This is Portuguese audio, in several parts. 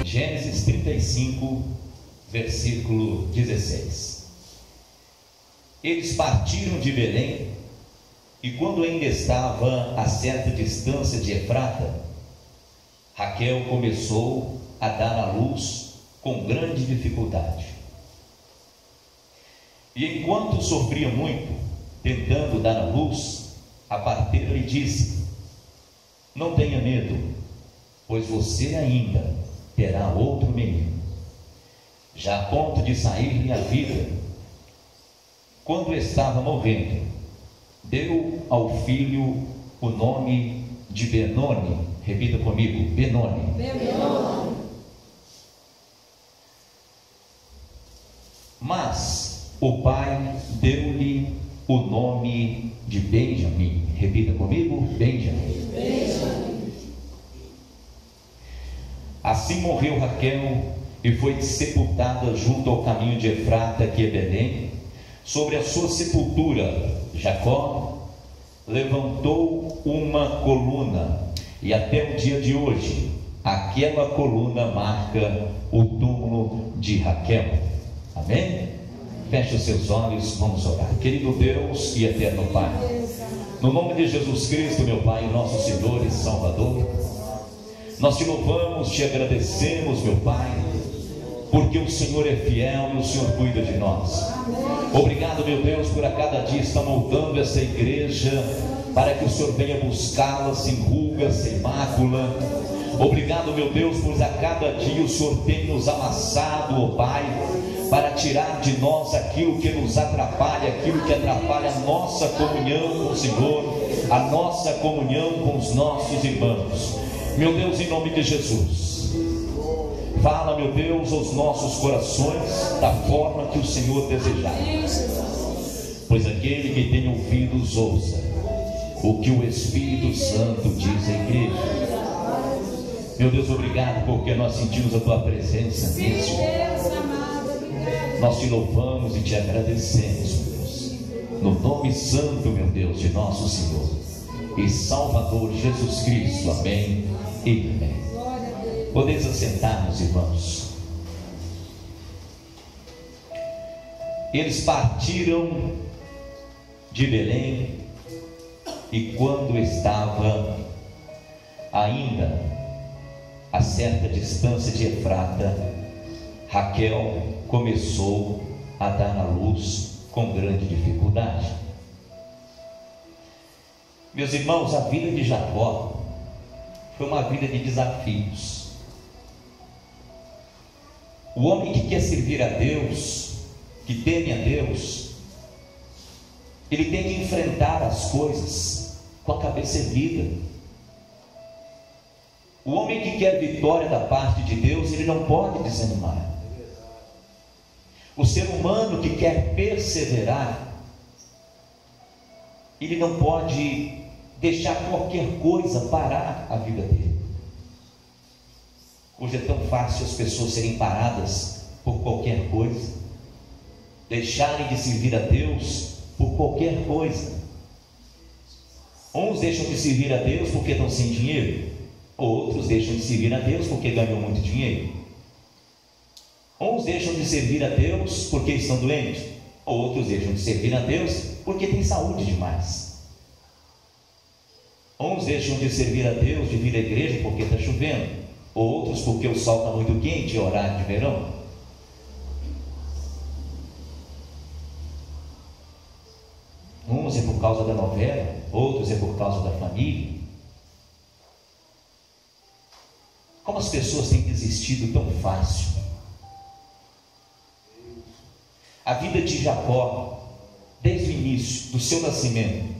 Gênesis 35, versículo 16. Eles partiram de Belém, e quando ainda estava a certa distância de Efrata, Raquel começou a dar à luz com grande dificuldade. E enquanto sofria muito, tentando dar à luz, a parteira lhe disse: não tenha medo, pois você ainda terá outro menino, já a ponto de sair-lhe a vida. Quando estava morrendo, deu ao filho o nome de Benoni. Repita comigo: Benoni. Benoni. Mas o pai deu-lhe o nome de Benjamim. Repita comigo: Benjamim. Benjamim. Assim morreu Raquel e foi sepultada junto ao caminho de Efrata, que é Belém. Sobre a sua sepultura, Jacó levantou uma coluna, e até o dia de hoje, aquela coluna marca o túmulo de Raquel. Amém? Feche os seus olhos, vamos orar. Querido Deus e eterno Pai, no nome de Jesus Cristo, meu Pai, nosso Senhor e Salvador, nós te louvamos, te agradecemos, meu Pai, porque o Senhor é fiel e o Senhor cuida de nós. Obrigado, meu Deus, por a cada dia estar moldando essa igreja, para que o Senhor venha buscá-la sem ruga, sem mácula. Obrigado, meu Deus, pois a cada dia o Senhor tem nos amassado, ó Pai, para tirar de nós aquilo que nos atrapalha, aquilo que atrapalha a nossa comunhão com o Senhor, a nossa comunhão com os nossos irmãos. Meu Deus, em nome de Jesus, fala, meu Deus, aos nossos corações da forma que o Senhor desejar, pois aquele que tem ouvidos ouça o que o Espírito Santo diz à igreja. Meu Deus, obrigado, porque nós sentimos a tua presença nisso. Nós te louvamos e te agradecemos, meu Deus, no nome santo, meu Deus, de nosso Senhor e Salvador Jesus Cristo. Amém e amém. Podeis assentar-nos, irmãos. Eles partiram de Belém, e quando estava ainda a certa distância de Efrata, Raquel começou a dar à luz com grande dificuldade. Meus irmãos, a vida de Jacó foi uma vida de desafios. O homem que quer servir a Deus, que teme a Deus, ele tem que enfrentar as coisas com a cabeça erguida. O homem que quer vitória da parte de Deus, ele não pode desanimar. O ser humano que quer perseverar, ele não pode deixar qualquer coisa parar a vida dele. Hoje é tão fácil as pessoas serem paradas por qualquer coisa, deixarem de servir a Deus por qualquer coisa. Uns deixam de servir a Deus porque estão sem dinheiro, outros deixam de servir a Deus porque ganham muito dinheiro. Uns deixam de servir a Deus porque estão doentes, outros deixam de servir a Deus porque têm saúde demais. Uns deixam de servir a Deus, de vir à igreja porque está chovendo, outros porque o sol está muito quente, é horário de verão. Uns é por causa da novela, outros é por causa da família. Como as pessoas têm desistido tão fácil. A vida de Jacó, desde o início do seu nascimento,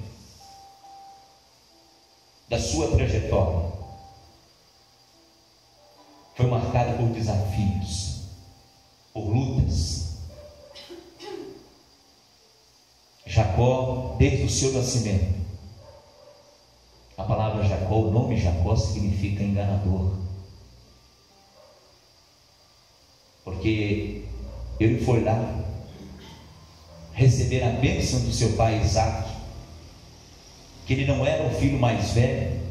da sua trajetória, foi marcada por desafios, por lutas. Jacó, desde o seu nascimento, a palavra Jacó, o nome Jacó significa enganador, porque ele foi lá receber a bênção do seu pai Isaque, que ele não era o filho mais velho,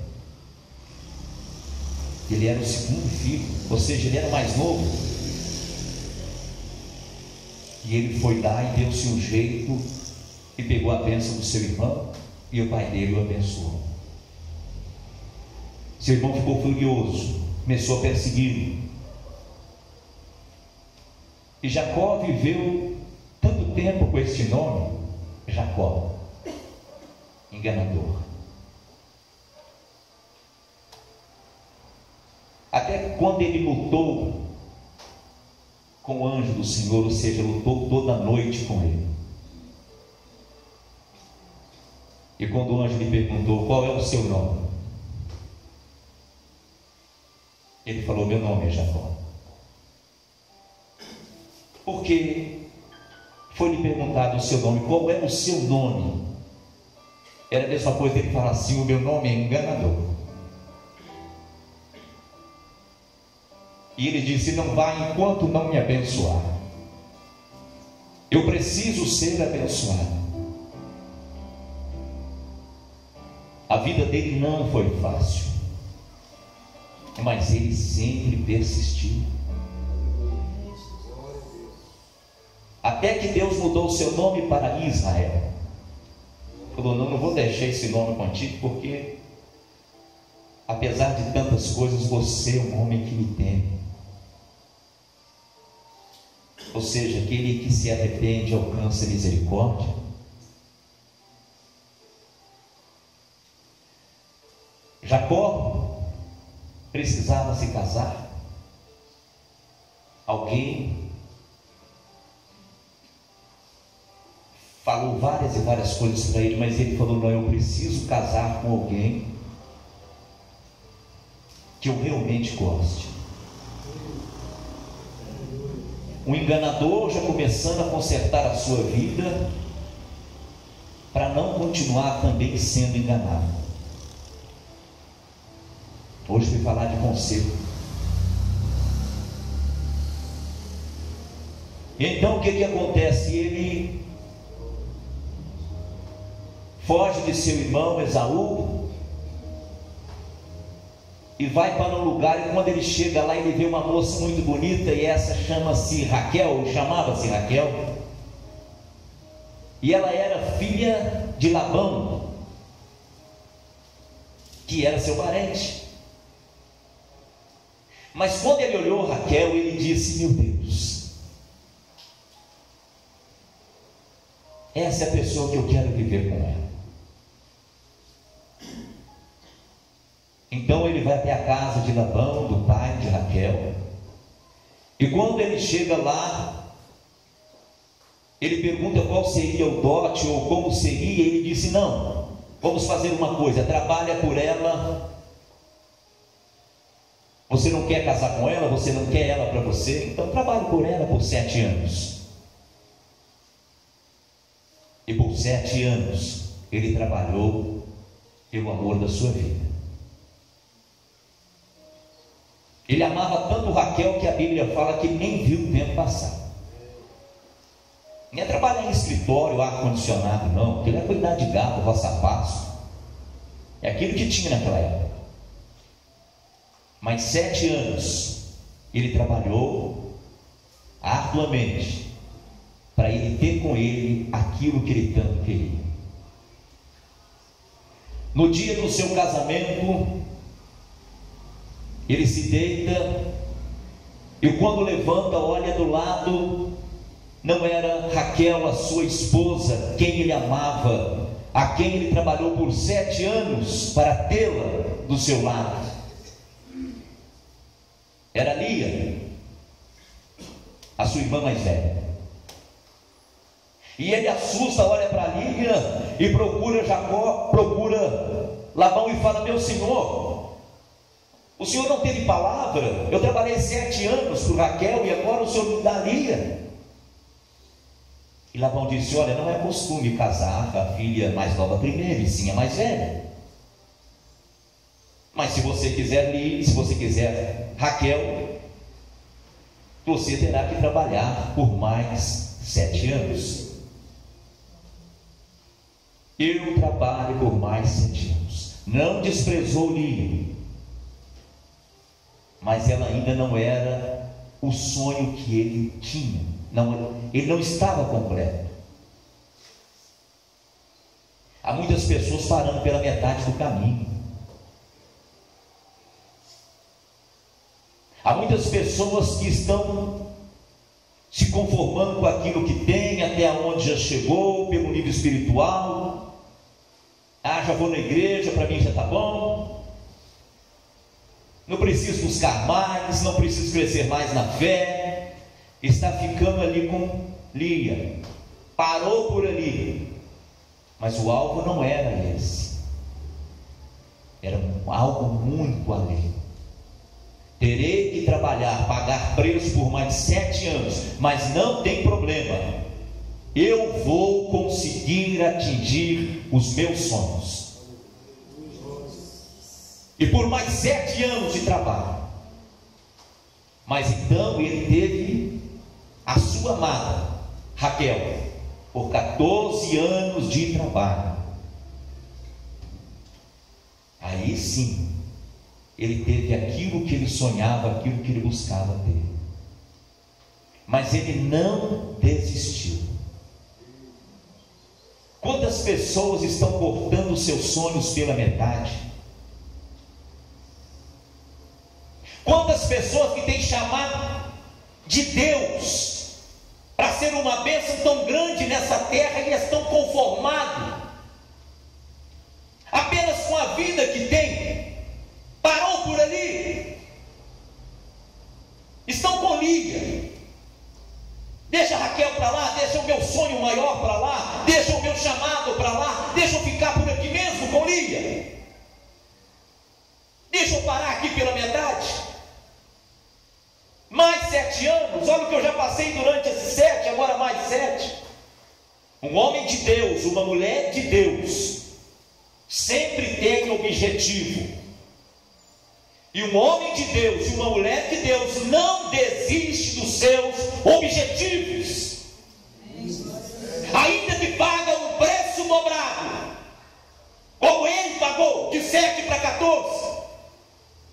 ele era o segundo filho, ou seja, ele era o mais novo. E ele foi lá e deu-se um jeito e pegou a bênção do seu irmão, e o pai dele o abençoou. Seu irmão ficou furioso, começou a persegui-lo. E Jacó viveu tanto tempo com este nome, Jacó, enganador. Até quando ele lutou com o anjo do Senhor, ou seja, lutou toda noite com ele. E quando o anjo lhe perguntou: qual é o seu nome? Ele falou: meu nome é Jacó. Porque foi-lhe perguntado o seu nome. Qual é o seu nome? Era a mesma coisa ele falar assim: o meu nome é enganador. E ele disse: não vai enquanto não me abençoar. Eu preciso ser abençoado. A vida dele não foi fácil, mas ele sempre persistiu. Até que Deus mudou o seu nome para Israel. Falou: não vou deixar esse nome contigo, porque apesar de tantas coisas, você é um homem que me teme. Ou seja, aquele que se arrepende alcança misericórdia. Jacó precisava se casar. Alguém falou várias e várias coisas para ele, mas ele falou: não, eu preciso casar com alguém que eu realmente goste. Um enganador já começando a consertar a sua vida para não continuar também sendo enganado. Hoje fui falar de conselho. Então o que acontece? Ele foge de seu irmão Esaú e vai para um lugar, e quando ele chega lá, ele vê uma moça muito bonita, e essa chama-se Raquel, chamava-se Raquel, e ela era filha de Labão, que era seu parente. Mas quando ele olhou Raquel, ele disse: meu Deus, essa é a pessoa que eu quero viver com ela. Então ele vai até a casa de Labão, do pai de Raquel, e quando ele chega lá, ele pergunta qual seria o dote, ou como seria. Ele disse: não, vamos fazer uma coisa, trabalha por ela. Você não quer casar com ela, você não quer ela para você, então trabalhe por ela por 7 anos. E por 7 anos ele trabalhou pelo amor da sua vida. Ele amava tanto Raquel que a Bíblia fala que nem viu o tempo passar. Não é trabalhar em escritório, ar-condicionado, não. Ele é cuidar de gado, roça pasto. É aquilo que tinha naquela época. Mas 7 anos ele trabalhou arduamente para ele ter com ele aquilo que ele tanto queria. No dia do seu casamento, ele se deita, e quando levanta, olha do lado, não era Raquel, a sua esposa, quem ele amava, a quem ele trabalhou por 7 anos para tê-la do seu lado. Era Lia, a sua irmã mais velha. E ele assusta, olha para Lia e procura Jacó, procura Labão e fala: meu senhor, o senhor não teve palavra? Eu trabalhei 7 anos por Raquel e agora o senhor me dá Lia. E Labão disse: olha, não é costume casar a filha mais nova primeiro, e sim a mais velha. Mas se você quiser Lia, se você quiser Raquel, você terá que trabalhar por mais 7 anos. Eu trabalho por mais 7 anos. Não desprezou Lia, mas ela ainda não era o sonho que ele tinha. Ele não estava completo. Há muitas pessoas parando pela metade do caminho. Há muitas pessoas que estão se conformando com aquilo que tem, até onde já chegou, pelo nível espiritual. Já vou na igreja, para mim já está bom. Não preciso buscar mais, não preciso crescer mais na fé. Está ficando ali com Lia. Parou por ali. Mas o alvo não era esse. Era algo muito além. Terei que trabalhar, pagar preço por mais 7 anos, mas não tem problema. Eu vou conseguir atingir os meus sonhos. E por mais 7 anos de trabalho. Mas então ele teve a sua amada Raquel, por 14 anos de trabalho. Aí sim, ele teve aquilo que ele sonhava, aquilo que ele buscava ter. Mas ele não desistiu. Quantas pessoas estão cortando seus sonhos pela metade? Quantas pessoas que têm chamado de Deus para ser uma bênção tão grande nessa terra e estão conformados apenas com a vida que tem? Parou por ali. Estão com Lia. Deixa a Raquel para lá, deixa o meu sonho maior para lá, deixa o meu chamado para lá, deixa eu ficar por aqui mesmo com Lia. Deixa eu parar aqui pela metade. Mais 7 anos, olha o que eu já passei durante esses 7, agora mais 7. Um homem de Deus, uma mulher de Deus, sempre tem objetivo. E um homem de Deus e uma mulher de Deus não desiste dos seus objetivos. Ainda que paga um preço dobrado, como ele pagou, de 7 para 14.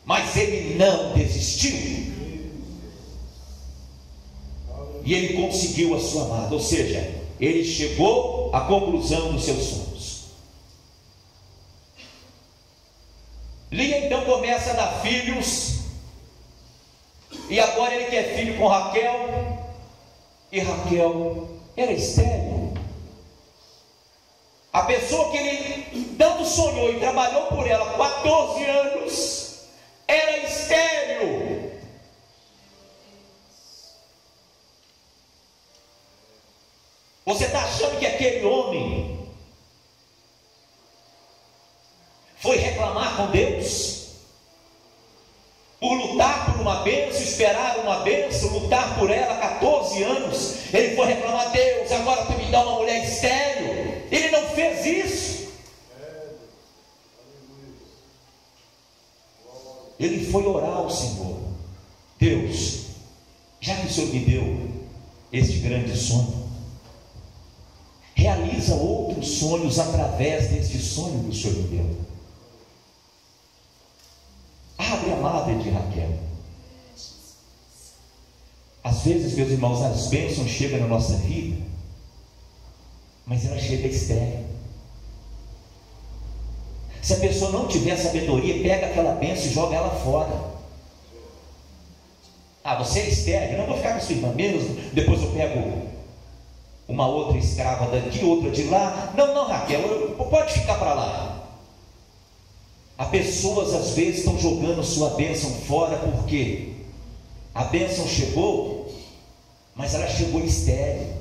Mas ele não desistiu. E ele conseguiu a sua amada, ou seja, ele chegou à conclusão dos seus sonhos. Lia então começa a dar filhos, e agora ele quer filho com Raquel, e Raquel era estéril. A pessoa que ele tanto sonhou e trabalhou por ela 14 anos, era estéril. Você está achando que aquele homem foi reclamar com Deus? Por lutar por uma bênção, esperar uma bênção, lutar por ela 14 anos, ele foi reclamar: Deus, agora tu me dá uma mulher estéril. Ele não fez isso. Ele foi orar ao Senhor: Deus, já que o Senhor me deu este grande sonho, realiza outros sonhos através deste sonho que o Senhor me deu. Abre a madre de Raquel. Às vezes, meus irmãos, as bênçãos chegam na nossa vida, mas ela chega estéril. Se a pessoa não tiver sabedoria, pega aquela bênção e joga ela fora. Você é estéril, não vou ficar com a sua irmã mesmo, depois eu pego uma outra escrava daqui, outra de lá. Não, Raquel, pode ficar para lá. As pessoas às vezes estão jogando sua bênção fora, porque a bênção chegou, mas ela chegou estéril.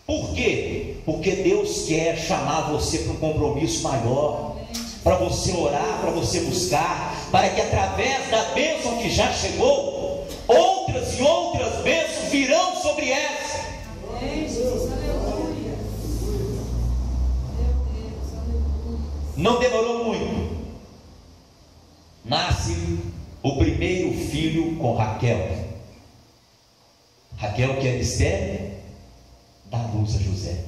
Por quê? Porque Deus quer chamar você para um compromisso maior, para você orar, para você buscar, para que através da bênção que já chegou, outras e outras bênçãos virão sobre essa. Não demorou muito. Nasce o primeiro filho com Raquel. Raquel, que era estéril, dá luz a José.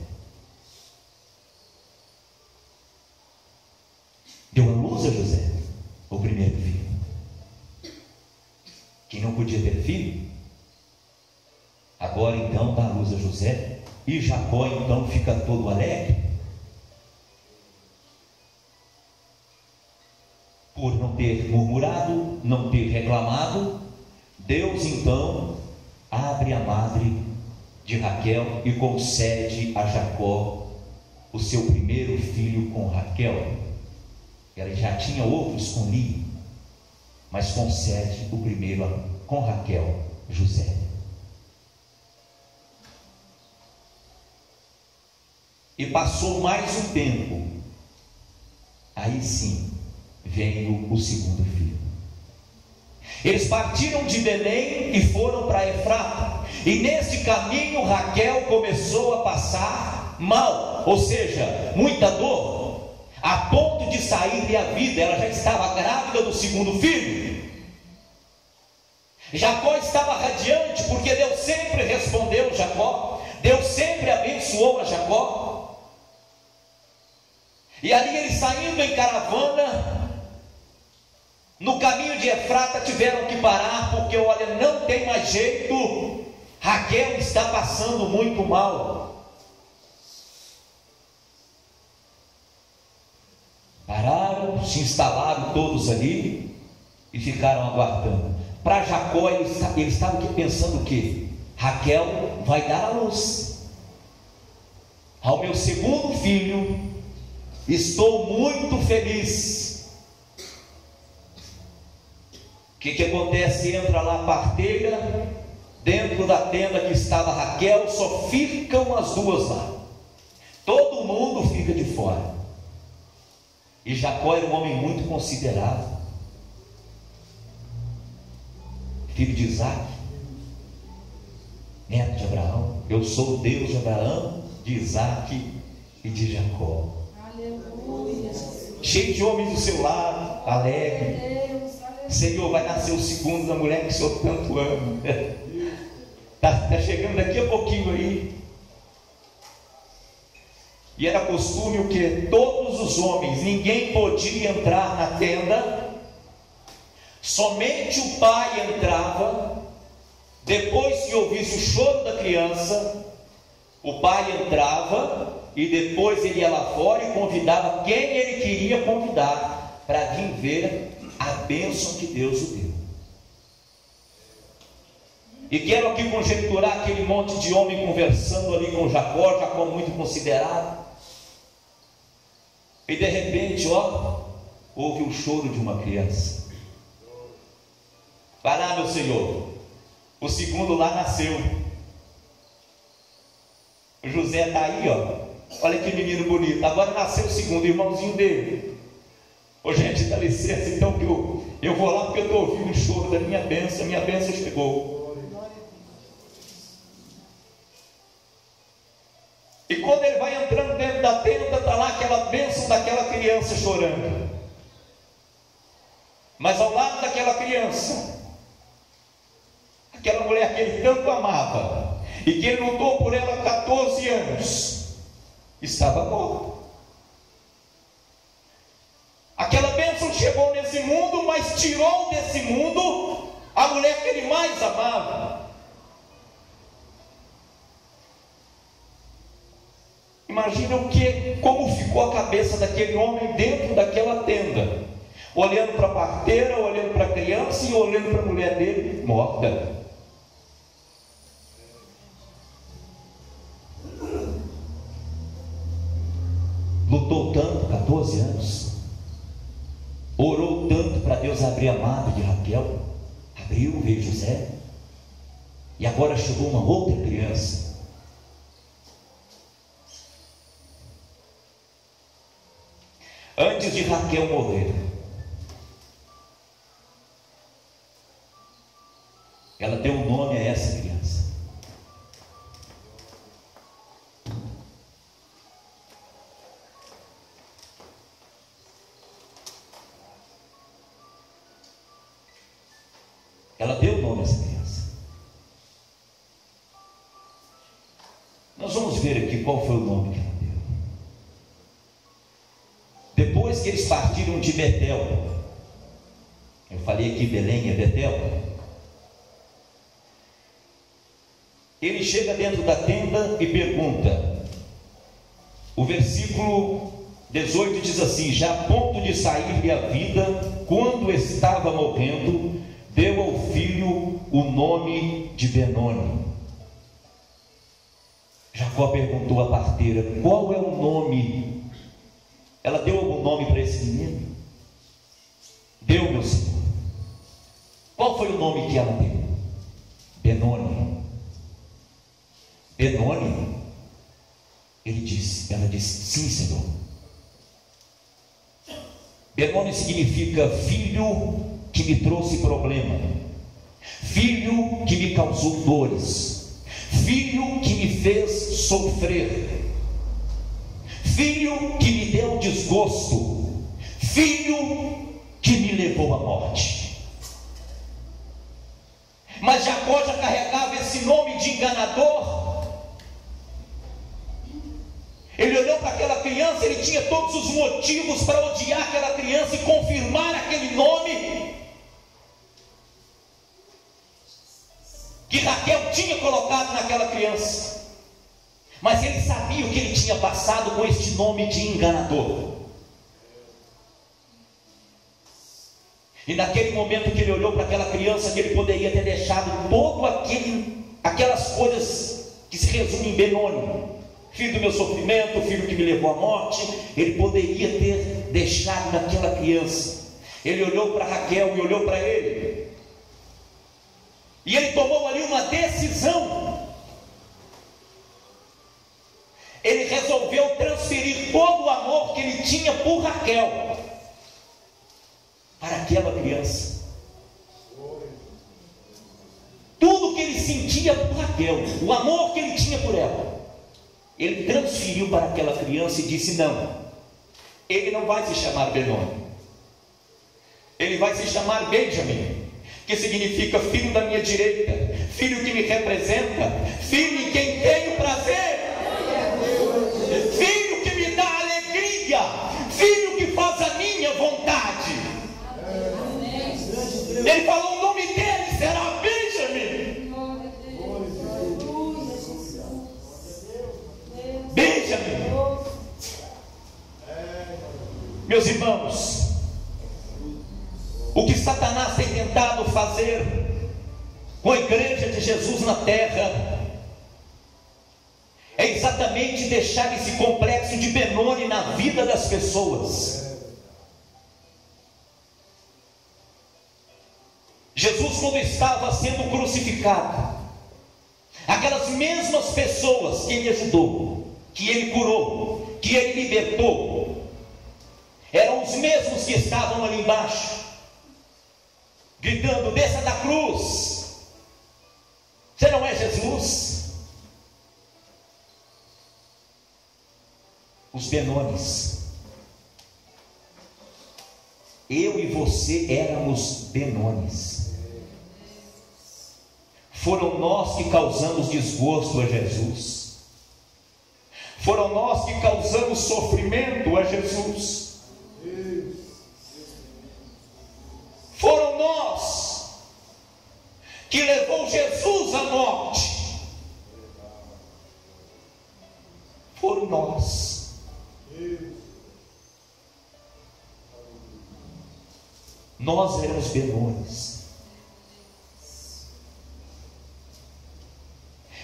luz a José, o primeiro filho. Que não podia ter filho, agora então dá a luz a José, e Jacó então fica todo alegre, por não ter murmurado, não ter reclamado. Deus então abre a madre de Raquel e concede a Jacó o seu primeiro filho com Raquel. Ela já tinha outros com Lia, mas concede o primeiro com Raquel, José. E passou mais um tempo, aí sim veio o segundo filho. Eles partiram de Belém e foram para Efrata, e nesse caminho Raquel começou a passar mal, ou seja, muita dor, a ponto de sair-lhe a vida. Ela já estava grávida do segundo filho. Jacó estava radiante, porque Deus sempre respondeu Jacó, Deus sempre abençoou a Jacó. E ali eles saindo em caravana, no caminho de Efrata tiveram que parar, porque olha, não tem mais jeito, Raquel está passando muito mal. Pararam, se instalaram todos ali e ficaram aguardando. Para Jacó, ele estava pensando o quê? Raquel vai dar a luz ao meu segundo filho, estou muito feliz. O que acontece? Entra lá a parteira, dentro da tenda que estava Raquel, só ficam as duas lá, todo mundo fica de fora. E Jacó era um homem muito considerado, filho de Isaac, neto de Abraão. Eu sou o Deus de Abraão, de Isaac e de Jacó. Aleluia. Cheio de homens do seu lado, alegre. Senhor, vai nascer o segundo da mulher que o Senhor tanto ama. Está chegando daqui a pouquinho aí. E era costume o que? Todos os homens, ninguém podia entrar na tenda, somente o pai entrava. Depois que ouvisse o choro da criança, o pai entrava e depois ele ia lá fora e convidava quem ele queria convidar para vir ver a bênção que Deus o deu. E quero aqui conjecturar aquele monte de homem conversando ali com Jacó, Jacó muito considerado, e de repente, houve o choro de uma criança. Vai lá, meu senhor, o segundo lá nasceu. O José está aí, olha que menino bonito, agora nasceu o segundo, irmãozinho dele. Ô gente, dá licença então que eu vou lá, porque eu estou ouvindo o choro da minha bênção chegou. E quando ele vai entrando dentro da tenda, está lá aquela bênção daquela criança chorando. Mas ao lado daquela criança, aquela mulher que ele tanto amava, e que ele lutou por ela 14 anos, estava morta. Aquela bênção chegou nesse mundo, mas tirou desse mundo a mulher que ele mais amava. Imagina como ficou a cabeça daquele homem dentro daquela tenda, olhando para a parteira, olhando para a criança e olhando para a mulher dele morta. Lutou tanto, 14 anos, orou tanto para Deus abrir a madre de Raquel, abriu, veio José, e agora chegou uma outra criança. Antes de Raquel morrer, ela deu um nome a essa criança. Ela deu o nome a essa criança. Nós vamos ver aqui qual foi o nome que ela deu. Depois Depois que eles partiram de Betel, eu falei aqui Belém é Betel, ele chega dentro da tenda e pergunta. O versículo 18 diz assim: já a ponto de sair-lhe a vida, quando estava morrendo, deu ao filho o nome de Benoni. Jacó perguntou à parteira: qual é o nome? Ela deu algum nome para esse menino? Deu, meu Senhor. Qual foi o nome que ela deu? Benoni. Benoni? Ela disse: sim, Senhor. Benoni significa filho que me trouxe problema, filho que me causou dores, filho que me fez sofrer, filho que me deu desgosto, filho que me levou à morte. Mas Jacó já carregava esse nome de enganador. Ele olhou para aquela criança, ele tinha todos os motivos para odiar aquela criança e confirmar aquele nome que Raquel tinha colocado naquela criança. Mas ele sabia o que ele tinha passado com este nome de enganador. E naquele momento que ele olhou para aquela criança, que ele poderia ter deixado todo aquelas coisas que se resumem em Benoni, filho do meu sofrimento, filho que me levou à morte, ele poderia ter deixado naquela criança. Ele olhou para Raquel e olhou para ele, e ele tomou ali uma decisão. Ele resolveu transferir todo o amor que ele tinha por Raquel para aquela criança. Tudo que ele sentia por Raquel, o amor que ele tinha por ela, ele transferiu para aquela criança e disse: não, ele não vai se chamar Benoni, ele vai se chamar Benjamim, que significa filho da minha direita, filho que me representa, filho em quem tenho prazer, filho que me dá alegria, filho que faz a minha vontade. Ele falou: o nome dele será Benjamim. Benjamim. Meus irmãos, o que Satanás tem tentado fazer com a igreja de Jesus na terra é exatamente deixar esse complexo de Benoni na vida das pessoas. Jesus, quando estava sendo crucificado, aquelas mesmas pessoas que ele ajudou, que ele curou, que ele libertou, eram os mesmos que estavam ali embaixo, gritando: desça da cruz, você não é Jesus. Os Benones. Eu e você éramos Benones. Foram nós que causamos desgosto a Jesus. Foram nós que causamos sofrimento a Jesus. Foram nós que levou Jesus à morte. Foram nós. Nós éramos Benones.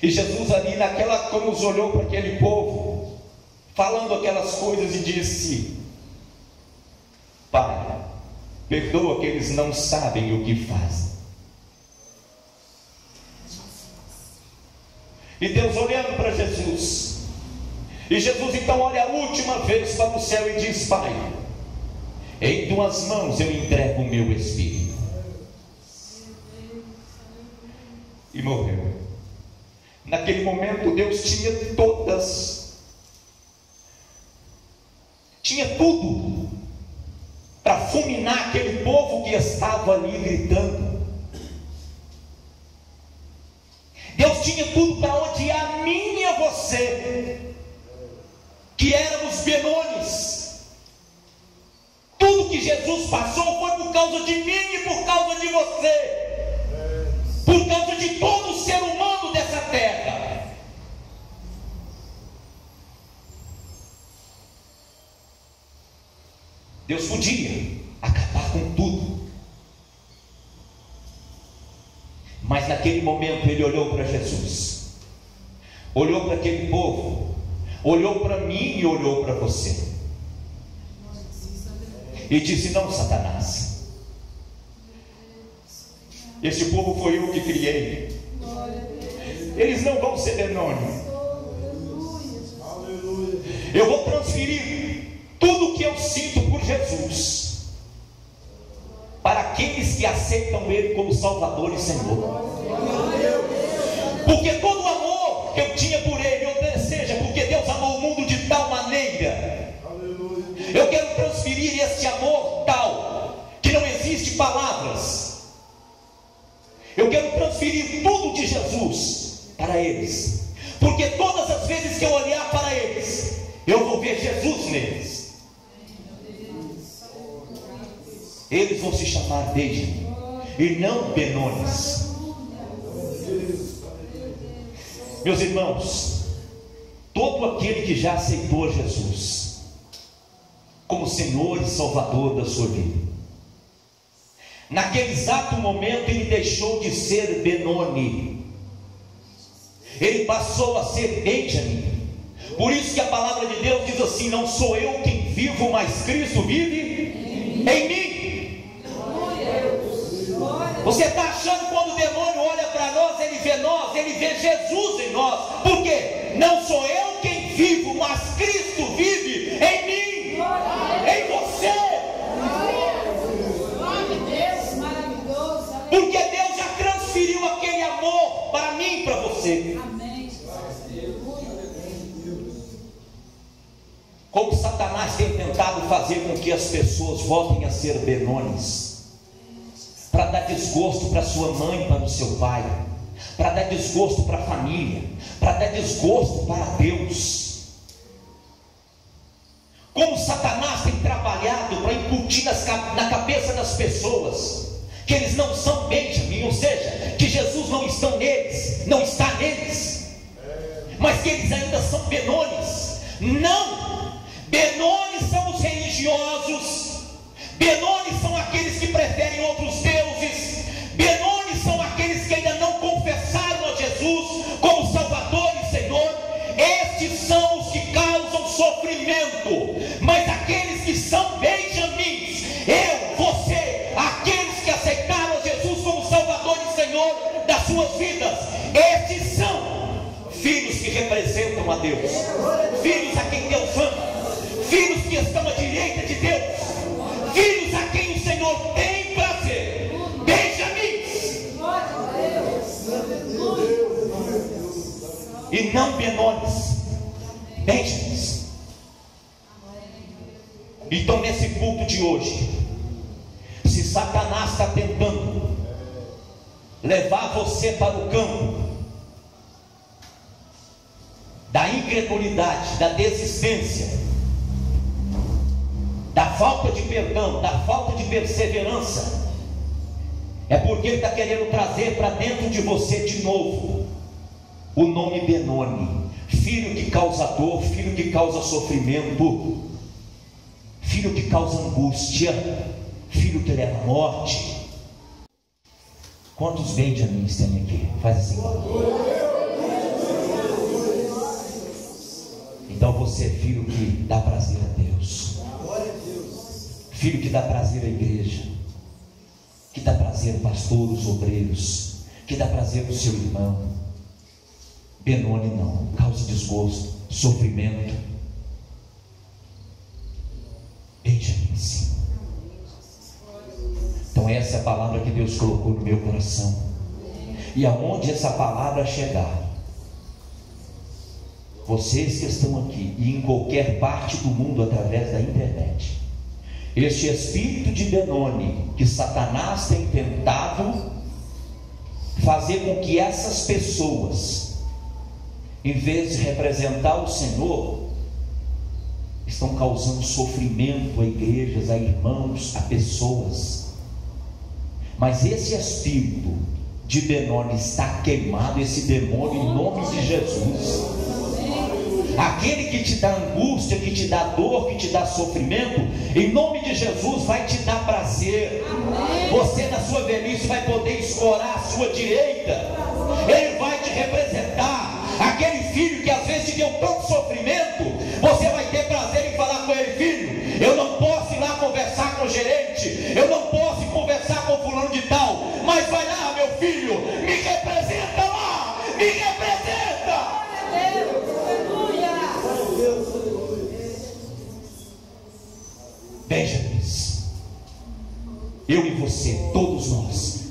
E Jesus ali naquela cruz olhou para aquele povo, falando aquelas coisas, e disse: Pai, perdoa que eles não sabem o que fazem. E Deus olhando para Jesus, e Jesus então olha a última vez para o céu e diz: Pai, em tuas mãos eu entrego o meu espírito. E morreu. Naquele momento Deus tinha tudo para fulminar aquele povo que estava ali gritando. Deus tinha tudo para odiar a mim e a você, que éramos Benones. Tudo que Jesus passou foi por causa de mim e por causa de você, por causa de todo ser humano dessa terra. Deus podia acabar com tudo, mas naquele momento Ele olhou para Jesus, olhou para aquele povo, olhou para mim e olhou para você, e disse: não, Satanás, esse povo foi eu que criei, eles não vão ser Benoni. Eu vou transferir tudo que eu sinto por Jesus para aqueles que aceitam Ele como Salvador e Senhor. Porque todo o amor que eu tinha por Ele, ou seja, porque Deus amou o mundo de tal maneira, eu quero transferir esse amor tal, que não existe palavras. Eu quero transferir tudo de Jesus para eles, porque todas as vezes que eu olhar para eles, eu vou ver Jesus neles. Eles vão se chamar Benjamin e não Benones. Meus irmãos, todo aquele que já aceitou Jesus como Senhor e Salvador da sua vida, naquele exato momento ele deixou de ser Benoni, ele passou a ser Benjamin. Por isso que a palavra de Deus diz assim: não sou eu quem vivo, mas Cristo vive em mim. Você está achando, quando o demônio olha para nós, ele vê Jesus em nós. Por quê? Não sou eu quem vivo, mas Cristo vive em mim, em você. Porque Deus já transferiu aquele amor para mim e para você. Como Satanás tem tentado fazer com que as pessoas voltem a ser Benones, para dar desgosto para sua mãe, para o seu pai, para dar desgosto para a família, para dar desgosto para Deus. Como Satanás tem trabalhado para incutir na cabeça das pessoas que eles não são Benjamin, ou seja, que Jesus não está neles, mas que eles ainda são Benones. Não, Benones são os religiosos, Benones são aqueles que preferem outros deuses, Benones são aqueles que ainda não confessaram a Jesus como Salvador e Senhor. Estes são os que causam sofrimento. Mas aqueles que são Benjamins, você, aqueles que aceitaram a Jesus como Salvador e Senhor das suas vidas, estes são filhos que representam a Deus, filhos a quem Deus ama, filhos que estão à direita de Deus, filhos a quem o Senhor tem prazer. Benjamins e não Benones, Benjamins. Então, nesse culto de hoje, se Satanás está tentando levar você para o campo da incredulidade, da desistência, da falta de perdão, da falta de perseverança, é porque ele está querendo trazer para dentro de você de novo o nome Benoni, filho que causa dor, filho que causa sofrimento, filho que causa angústia, filho que leva à morte. Quantos Benjamins tem aqui? Faz assim. Então você é filho que dá prazer a Deus, filho que dá prazer à igreja, que dá prazer ao pastor, os obreiros, que dá prazer ao seu irmão. Benoni não, causa desgosto, sofrimento. Benjamin sim. Então essa é a palavra que Deus colocou no meu coração. E aonde essa palavra chegar, vocês que estão aqui e em qualquer parte do mundo através da internet, este espírito de Benoni que Satanás tem tentado fazer com que essas pessoas, em vez de representar o Senhor, estão causando sofrimento a igrejas, a irmãos, a pessoas. Mas esse espírito de Benoni está queimado, esse demônio, em nome de Jesus. Aquele que te dá angústia, que te dá dor, que te dá sofrimento, em nome de Jesus vai te dar prazer. Você na sua velhice vai poder escorar a sua direita. Ele vai te representar. Aquele filho que às vezes te deu tanto sofrimento, você vai ter prazer em falar com ele: filho, eu não posso ir lá conversar com o gerente, eu não posso ir conversar com o fulano de tal, mas vai lá, meu filho, me representa lá, me representa. Benjamin, eu e você, todos nós,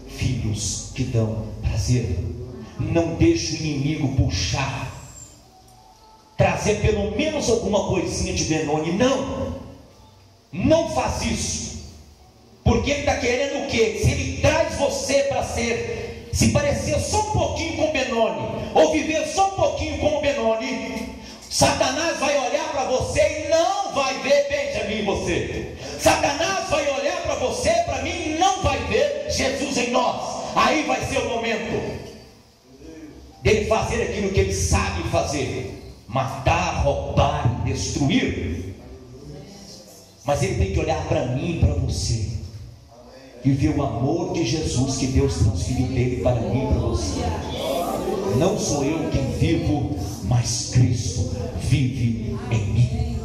filhos que dão prazer. Não deixe o inimigo puxar, trazer pelo menos alguma coisinha de Benoni. Não faz isso, porque ele está querendo o quê? Se ele traz você para se parecer só um pouquinho com Benoni, ou viver só um pouquinho com o Benoni, Satanás vai olhar para você e não vai ver Benjamin em você. Satanás vai olhar para você, para mim, e não vai ver Jesus em nós. Aí vai ser o momento dele fazer aquilo que ele sabe fazer: matar, roubar e destruir. Mas ele tem que olhar para mim e para você e ver o amor de Jesus que Deus transferiu dele para mim e para você. Não sou eu quem vivo, mas Cristo vive em mim.